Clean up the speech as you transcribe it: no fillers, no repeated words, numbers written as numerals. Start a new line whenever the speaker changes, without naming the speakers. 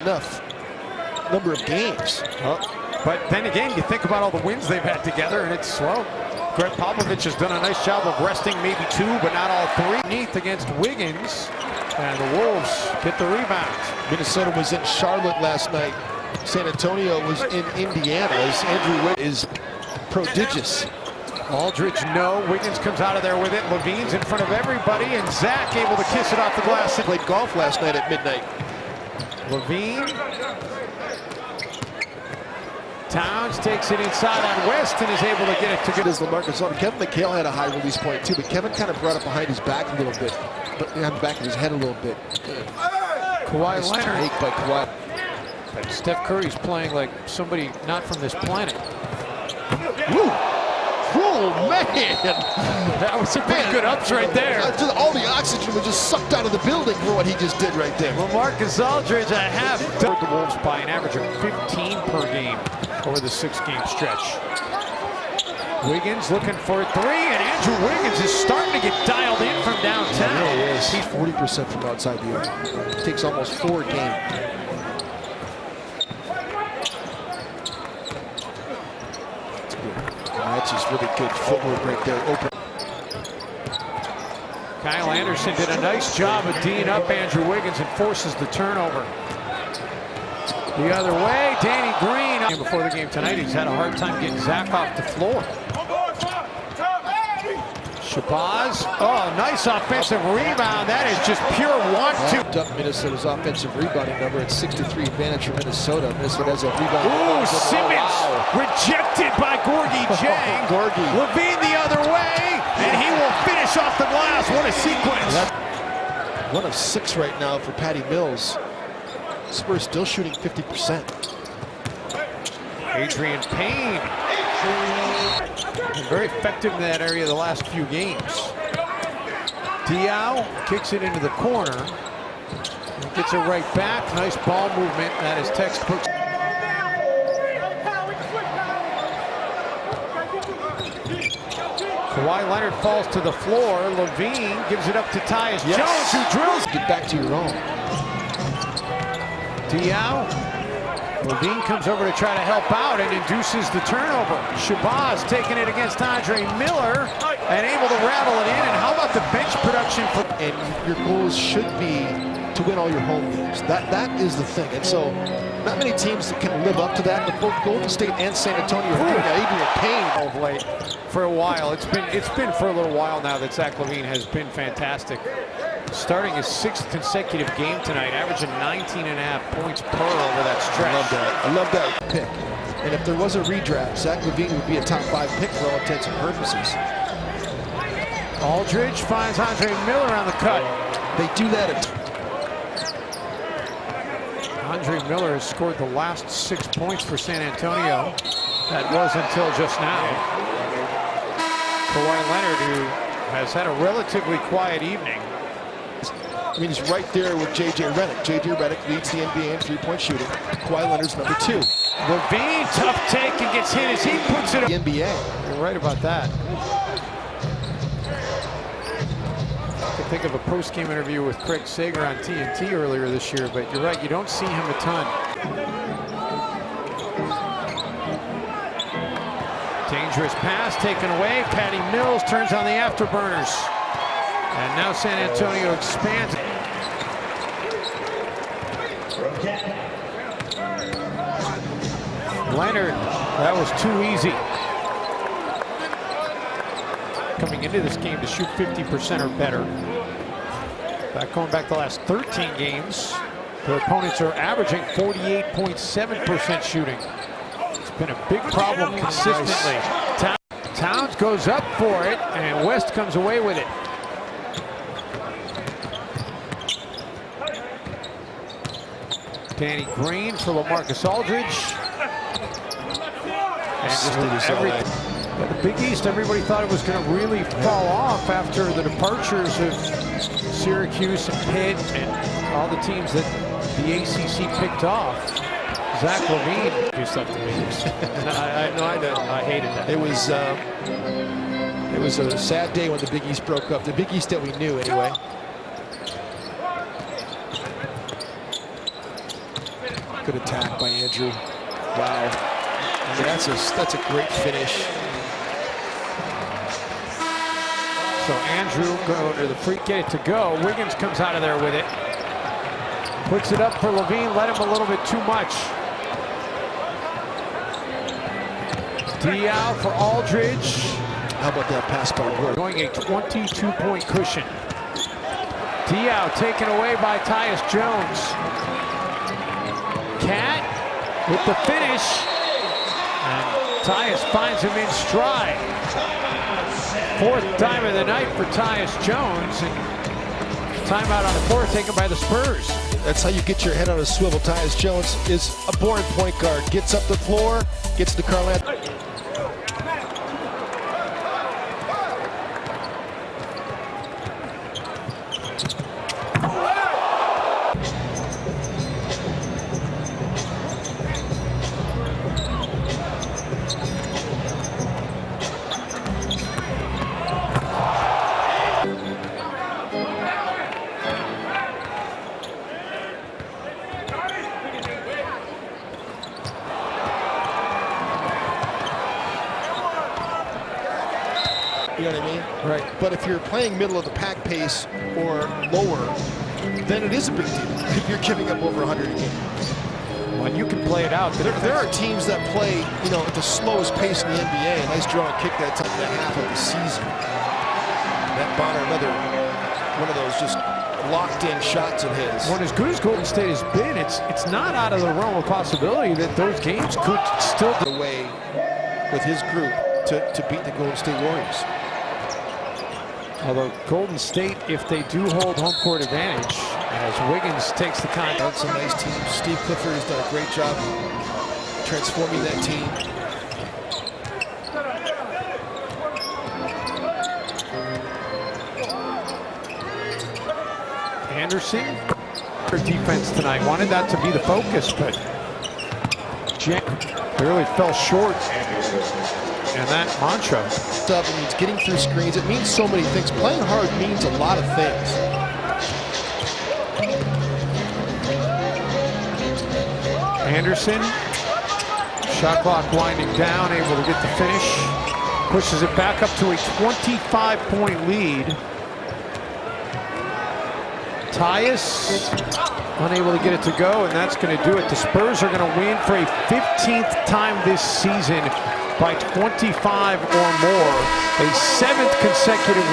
enough number of games.
But then again, you think about all the wins they've had together, and it's, well, Greg Popovich has done a nice job of resting maybe two, but not all three. Underneath against Wiggins, and the Wolves get the rebound.
Minnesota was in Charlotte last night. San Antonio was in Indiana. As Andrew Wiggins is prodigious.
Aldridge, no. Wiggins comes out of there with it. Levine's in front of everybody, and Zach able to kiss it off the glass.
Played golf last night at midnight.
Levine. Towns takes it inside on West and is able to get it to good.
As LaMarcus Aldridge. Kevin McHale had a high release point too, but Kevin kind of brought it behind his back a little bit, but behind the back of his head a little bit.
Kawhi
Nice
Leonard.
take by Kawhi.
Steph Curry's playing like somebody not from this planet.
Woo! Oh man!
That was some pretty good ups right there.
All the oxygen was just sucked out of the building for what he just did right there.
LaMarcus Aldridge a half. The Wolves by an average of 15 per game over the 6-game stretch. Wiggins looking for a three, and Andrew Wiggins is starting to get dialed in from downtown.
Yeah, he is. He's 40% from outside the arc. Takes almost 4 a game. That's just really good footwork right there. Open.
Kyle Anderson did a nice job of D'ing up Andrew Wiggins and forces the turnover. The other way, Danny Green. Before the game tonight, he's had a hard time getting Zach off the floor. Shabazz, oh, nice offensive rebound. That is just pure want-to.
Up Minnesota's offensive rebounding number at 6-3 advantage for Minnesota. Minnesota has a rebound.
Ooh, Simmons rejected by Gorgie Jang.
Gorgie.
Levine the other way, and he will finish off the glass. What a sequence.
1 of 6 right now for Patty Mills. Spurs still shooting 50%.
Adrian Payne. Been very effective in that area the last few games. Diaw kicks it into the corner. And gets it right back. Nice ball movement. That is textbook. Kawhi Leonard falls to the floor. Levine gives it up to Tyus Jones, who drills.
Get back to your own.
Diaw. Levine comes over to try to help out and induces the turnover. Shabazz taking it against Andre Miller and able to rattle it in. And how about the bench production?
And your goals should be to win all your home games. That is the thing. And so not many teams that can live up to that, but both Golden State and San Antonio are doing Adrian Payne
of late for a while. It's been for a little while now that Zach Levine has been fantastic. Starting his 6th consecutive game tonight, averaging 19.5 points per over that stretch.
I love that pick. And if there was a redraft, Zach Levine would be a top 5 pick for all intents and purposes.
Aldridge finds Andre Miller on the cut.
They do that.
Andre Miller has scored the last 6 points for San Antonio. That was until just now. Kawhi Leonard, who has had a relatively quiet evening.
I mean, he's right there with J.J. Redick. J.J. Redick leads the NBA in 3-point shooting. Kawhi Leonard's number 2.
Levine, tough take, and gets hit as he puts it up.
The NBA.
You're right about that. I could think of a post-game interview with Craig Sager on TNT earlier this year, but you're right, you don't see him a ton. Dangerous pass taken away. Patty Mills turns on the afterburners. And now San Antonio expands. Leonard, that was too easy. Coming into this game to shoot 50% or better. Going back the last 13 games, their opponents are averaging 48.7% shooting. It's been a big problem consistently. Towns goes up for it, and West comes away with it. Danny Green for LaMarcus Aldridge. And just but the Big East, everybody thought it was going to really fall off after the departures of Syracuse and Pitt and all the teams that the ACC picked off. Zach Levine do something to me. I hated that.
It was a sad day when the Big East broke up. The Big East that we knew, anyway. Good attack by Andrew. Wow. I mean, that's a great finish.
So Andrew going to the free, get it to go. Wiggins comes out of there with it. Puts it up for Levine, let him a little bit too much. Diaw for Aldridge.
How about that pass by Ward?
Going a 22-point cushion. Diaw taken away by Tyus Jones. Cat with the finish. And Tyus finds him in stride. Fourth time of the night for Tyus Jones. And timeout on the floor taken by the Spurs.
That's how you get your head on a swivel. Tyus Jones is a born point guard. Gets up the floor, gets to Karl-Anthony. You know what I mean?
Right.
But if you're playing middle of the pack pace or lower, then it is a big deal if you're giving up over 100 a game.
Well, you can play it out.
There are teams that play, you know, at the slowest pace in the NBA. A nice draw and kick that time in the half of the season. That Bonner, another one of those just locked-in shots of his.
When as good as Golden State has been, it's not out of the realm of possibility that those games could still
go away with his group to beat the Golden State Warriors.
Although Golden State, if they do hold home court advantage, as Wiggins takes the contact.
That's a nice team. Steve Clifford has done a great job transforming that team.
Anderson, for defense tonight, wanted that to be the focus, but clearly fell short. And that mantra.
Stuff, it means getting through screens. It means so many things. Playing hard means a lot of things.
Anderson, shot clock winding down, able to get the finish. Pushes it back up to a 25-point lead. Tyus unable to get it to go, and that's going to do it. The Spurs are going to win for a 15th time this season by 25 or more, a 7th consecutive